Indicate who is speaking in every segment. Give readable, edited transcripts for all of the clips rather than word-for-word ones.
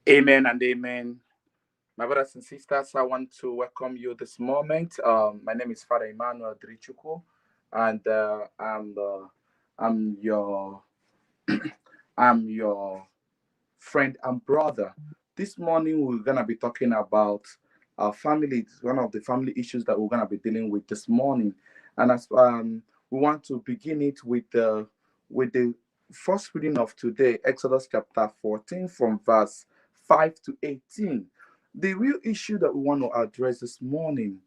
Speaker 1: Amen and amen. My brothers and sisters, I want to welcome you this moment. My name is Father Emmanuel Dirichukwu, and I'm your I'm your friend and brother. This morning we're gonna be talking about our family. It's one of the family issues that we're gonna be dealing with this morning, and as we want to begin it with the first reading of today, Exodus chapter 14, from verse 5 to 18. The real issue that we want to address this morning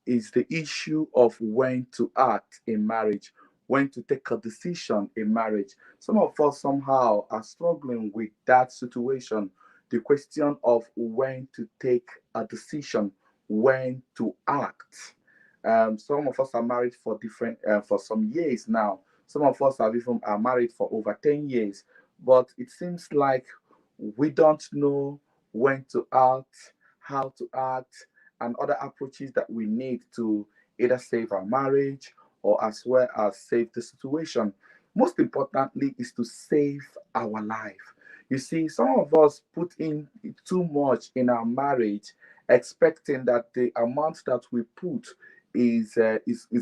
Speaker 1: is the issue of when to act in marriage, when to take a decision in marriage. Some of us somehow are struggling with that situation, the question of when to take a decision, when to act. Some of us are married for different for some years now. Some of us have even are married for over 10 years, but it seems like we don't know when to act, how to act, and other approaches that we need to either save our marriage or as well as save the situation. Most importantly, is to save our life. You see, some of us put in too much in our marriage, expecting that the amount that we put is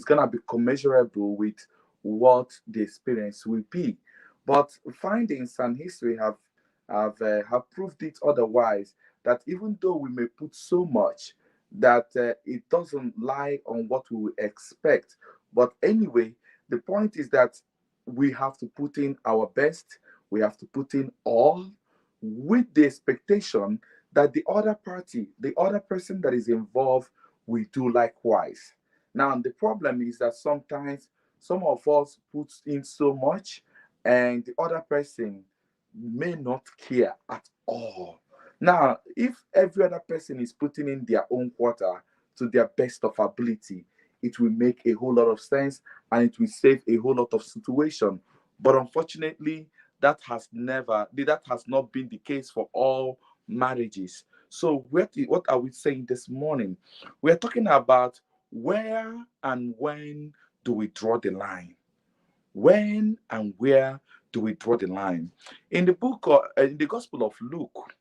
Speaker 1: gonna be commensurable with what the experience will be. But findings and history have proved it otherwise. That even though we may put so much, that it doesn't lie on what we will expect. But anyway, the point is that we have to put in our best. We have to put in all with the expectation that the other party, the other person that is involved, will do likewise. Now, the problem is that sometimes some of us put in so much and the other person may not care at all. Now, if every other person is putting in their own quarter to their best of ability, it will make a whole lot of sense and it will save a whole lot of situation. But unfortunately, that has not been the case for all marriages. So what are we saying this morning? We're talking about where and when do we draw the line? When and where do we draw the line? In the Gospel of Luke,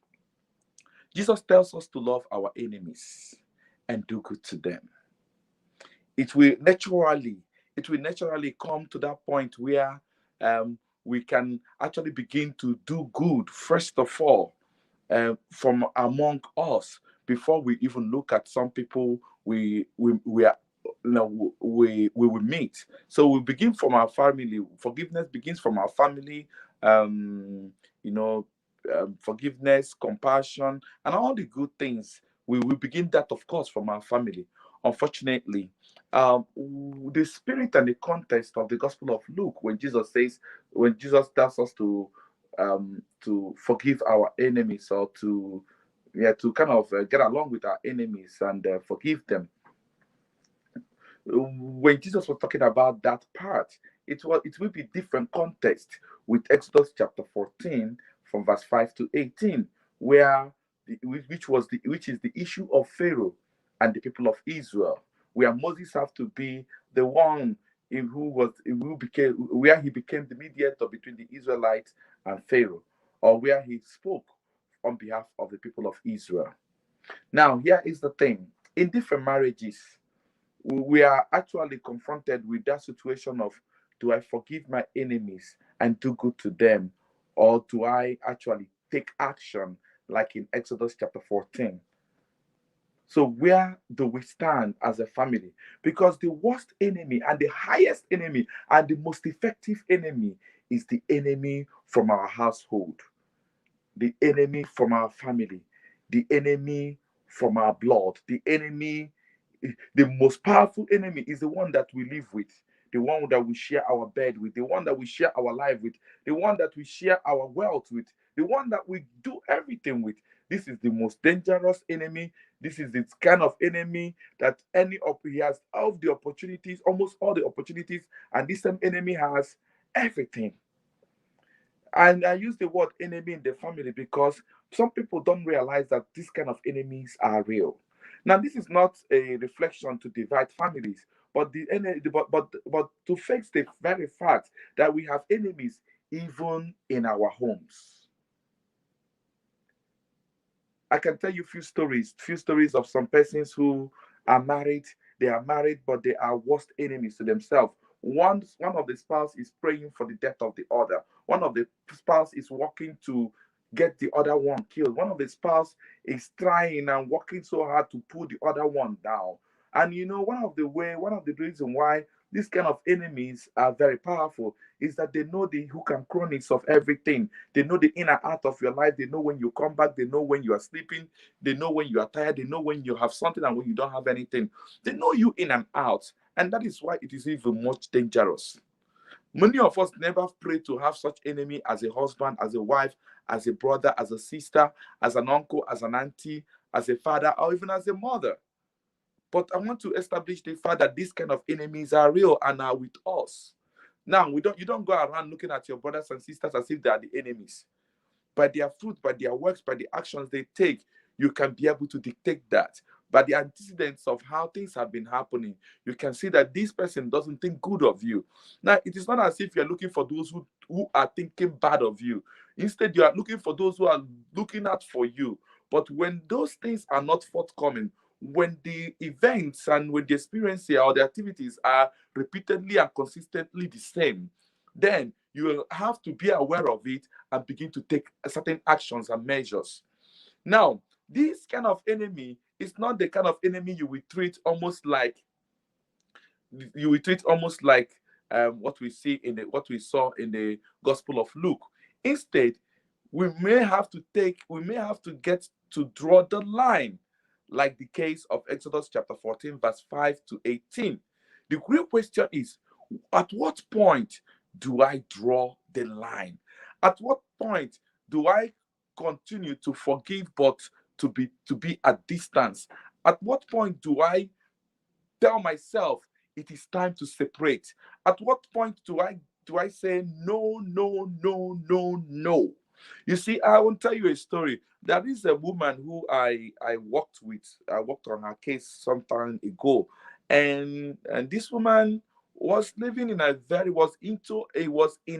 Speaker 1: Jesus tells us to love our enemies and do good to them. It will naturally, it will naturally come to that point where we can actually begin to do good first of all from among us before we even look at some people we are we will meet. So we begin from our family. Forgiveness begins from our family. um you know Forgiveness, compassion, and all the good things, we will begin that, of course, from our family. Unfortunately, the spirit and the context of the Gospel of Luke, when Jesus tells us to forgive our enemies, or to to kind of get along with our enemies and forgive them. When Jesus was talking about that part, it will be different context with Exodus chapter 14 from verse 5 to 18, where which is the issue of Pharaoh and the people of Israel, where Moses have to be the one who became where he became the mediator between the Israelites and Pharaoh, or where he spoke on behalf of the people of Israel. Now, here is the thing: in different marriages, we are actually confronted with that situation of, do I forgive my enemies and do good to them, or do I actually take action like in Exodus chapter 14? So where do we stand as a family? Because the worst enemy and the highest enemy and the most effective enemy is the enemy from our household, the enemy from our family, the enemy from our blood, the most powerful enemy is the one that we live with, the one that we share our bed with, the one that we share our life with, the one that we share our wealth with, the one that we do everything with. This is the most dangerous enemy. This is the kind of enemy that he has all the opportunities, almost all the opportunities, and this same enemy has everything. And I use the word enemy in the family because some people don't realize that these kind of enemies are real. Now, this is not a reflection to divide families, but but to face the very fact that we have enemies even in our homes. I can tell you few stories of some persons who are married. They are married, but they are worst enemies to themselves. One of the spouse is praying for the death of the other. One of the spouse is working to get the other one killed. One of the spouse is trying and working so hard to pull the other one down. And one of the reason why these kind of enemies are very powerful is that they know the hook and chronics of everything. They know the in and out of your life. They know when you come back. They know when you are sleeping. They know when you are tired. They know when you have something and when you don't have anything. They know you in and out. And that is why it is even much dangerous. Many of us never pray to have such enemy as a husband, as a wife, as a brother, as a sister, as an uncle, as an auntie, as a father, or even as a mother. But I want to establish the fact that these kind of enemies are real and are with us. Now, you don't go around looking at your brothers and sisters as if they are the enemies. By their fruit, by their works, by the actions they take, you can be able to dictate that. By the antecedents of how things have been happening, you can see that this person doesn't think good of you. Now, it is not as if you're looking for those who are thinking bad of you. Instead, you are looking for those who are looking out for you. But when those things are not forthcoming, when the events and when the experiences or the activities are repeatedly and consistently the same, then you will have to be aware of it and begin to take certain actions and measures. Now, this kind of enemy is not the kind of enemy you will treat almost like what we saw in the Gospel of Luke. Instead, we may have to get to draw the line, like the case of Exodus chapter 14, verse 5 to 18. The real question is, at what point do I draw the line? At what point do I continue to forgive but to be at distance? At what point do I tell myself it is time to separate? At what point do I say no, no, no, no, no? You see, I will tell you a story. There is a woman who I worked with. I worked on her case some time ago, and this woman was living in a very was in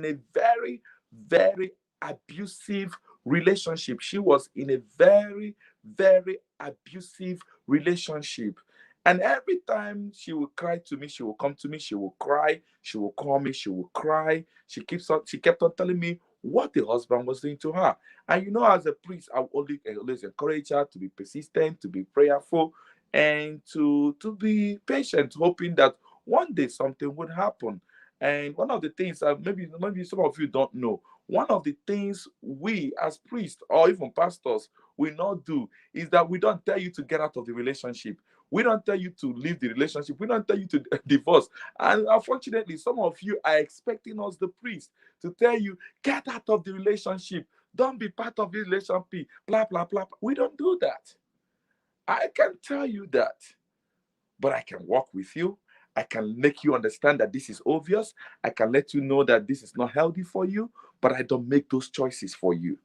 Speaker 1: a very, very abusive relationship. She was in a very, very abusive relationship. And every time she would cry to me, she would come to me, she would cry, she would call me, she would cry. She kept on telling me what the husband was doing to her. And as a priest, I would always encourage her to be persistent, to be prayerful, and to be patient, hoping that one day something would happen. And one of the things maybe some of you don't know, one of the things we as priests or even pastors will not do is that we don't tell you to get out of the relationship. We don't tell you to leave the relationship. We don't tell you to divorce. And unfortunately, some of you are expecting us, the priest, to tell you, get out of the relationship. Don't be part of the relationship. Blah, blah, blah. We don't do that. I can tell you that, but I can walk with you. I can make you understand that this is obvious. I can let you know that this is not healthy for you, but I don't make those choices for you.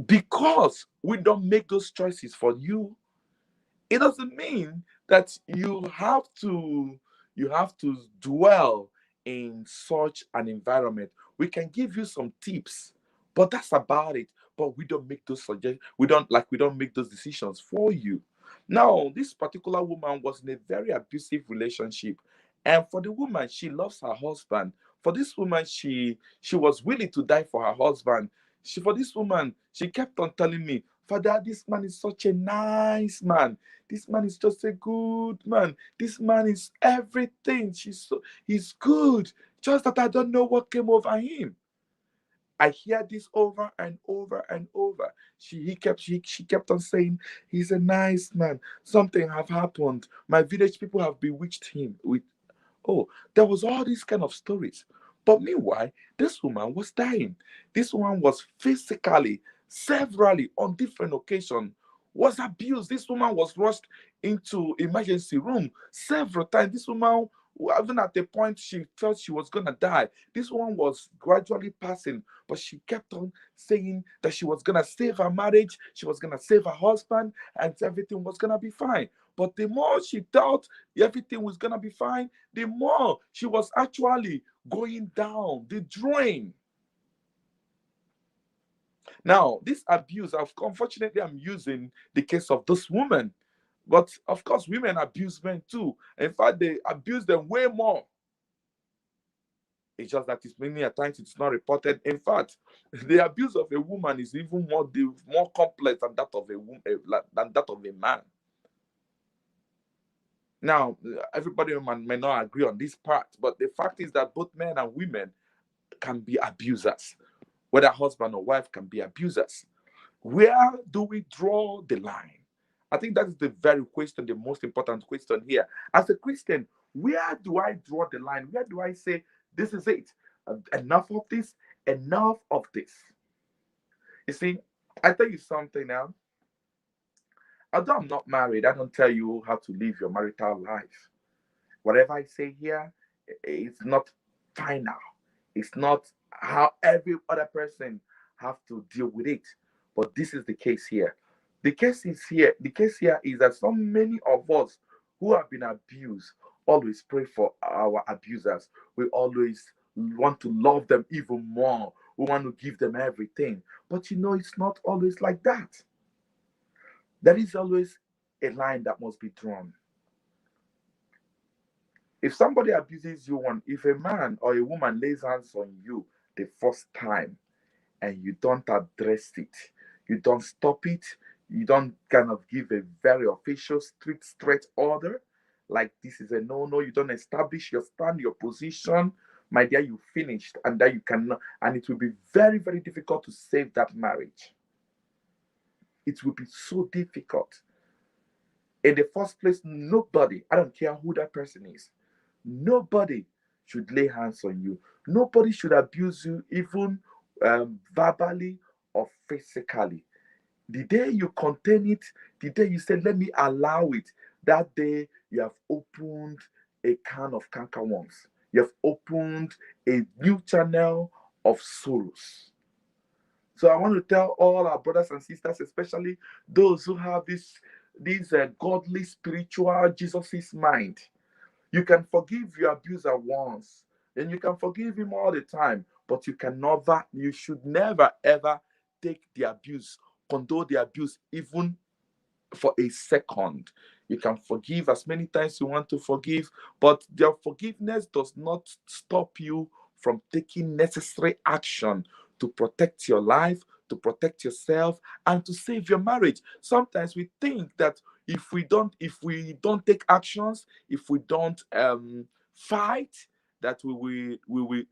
Speaker 1: Because we don't make those choices for you, it doesn't mean that you have to dwell in such an environment. We can give you some tips, but that's about it. But we don't make those suggestions. We don't make those decisions for you. Now, this particular woman was in a very abusive relationship, and for the woman, she loves her husband. For this woman, she was willing to die for her husband. For this woman, she kept on telling me, Father, this man is such a nice man. This man is just a good man. This man is everything. He's good. Just that I don't know what came over him. I hear this over and over and over. She kept on saying, he's a nice man. Something have happened. My village people have bewitched him with. Oh, there was all these kind of stories. But meanwhile, this woman was dying. This woman was physically, severally, on different occasions, was abused. This woman was rushed into emergency room several times. This woman, even at the point she felt she was gonna die, this one was gradually passing, but she kept on saying that she was gonna save her marriage, she was gonna save her husband, and everything was gonna be fine. But the more she thought everything was gonna be fine, the more she was actually going down the drain. Now, this abuse, unfortunately, I'm using the case of this woman, but of course, women abuse men too. In fact, they abuse them way more. It's just that it's many a times it's not reported. In fact, the abuse of a woman is even more complex than that of a woman, than that of a man. Now, everybody may not agree on this part, but the fact is that both men and women can be abusers. Whether husband or wife can be abusers. Where do we draw the line? I think that is the very question, the most important question here. As a Christian, where do I draw the line? Where do I say, this is it? Enough of this, enough of this. You see, I tell you something now. Although I'm not married, I don't tell you how to live your marital life. Whatever I say here, it's not final. It's not how every other person have to deal with it. But this is the case here. The case here is that so many of us who have been abused always pray for our abusers. We always want to love them even more. We want to give them everything. But it's not always like that. There is always a line that must be drawn. If somebody abuses you, if a man or a woman lays hands on you the first time and you don't address it, you don't stop it, you don't kind of give a very official, strict, straight order, like this is a no-no, you don't establish your stand, your position, my dear, you finished, and that you cannot, and it will be very, very difficult to save that marriage. It will be so difficult. In the first place, nobody, I don't care who that person is, nobody should lay hands on you. Nobody should abuse you, even verbally or physically. The day you contain it, the day you say, let me allow it, that day you have opened a can of canker worms. You have opened a new channel of sorrows. So I want to tell all our brothers and sisters, especially those who have this godly, spiritual, Jesus's mind. You can forgive your abuser once, and you can forgive him all the time, but you should never ever take the abuse, condone the abuse, even for a second. You can forgive as many times you want to forgive, but your forgiveness does not stop you from taking necessary action to protect your life, to protect yourself, and to save your marriage. Sometimes we think that if we don't take actions, if we don't fight, that we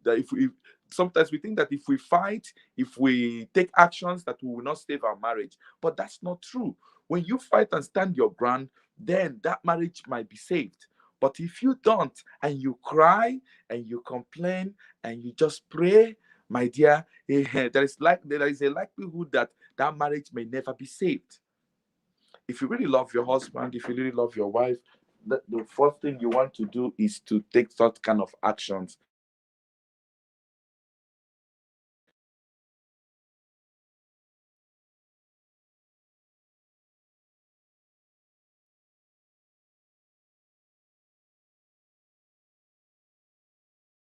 Speaker 1: that if we sometimes we think that if we fight, if we take actions, that we will not save our marriage. But that's not true. When you fight and stand your ground, then that marriage might be saved. But if you don't, and you cry and you complain and you just pray, my dear, there is a likelihood that that marriage may never be saved. If you really love your husband, if you really love your wife, the first thing you want to do is to take such kind of actions.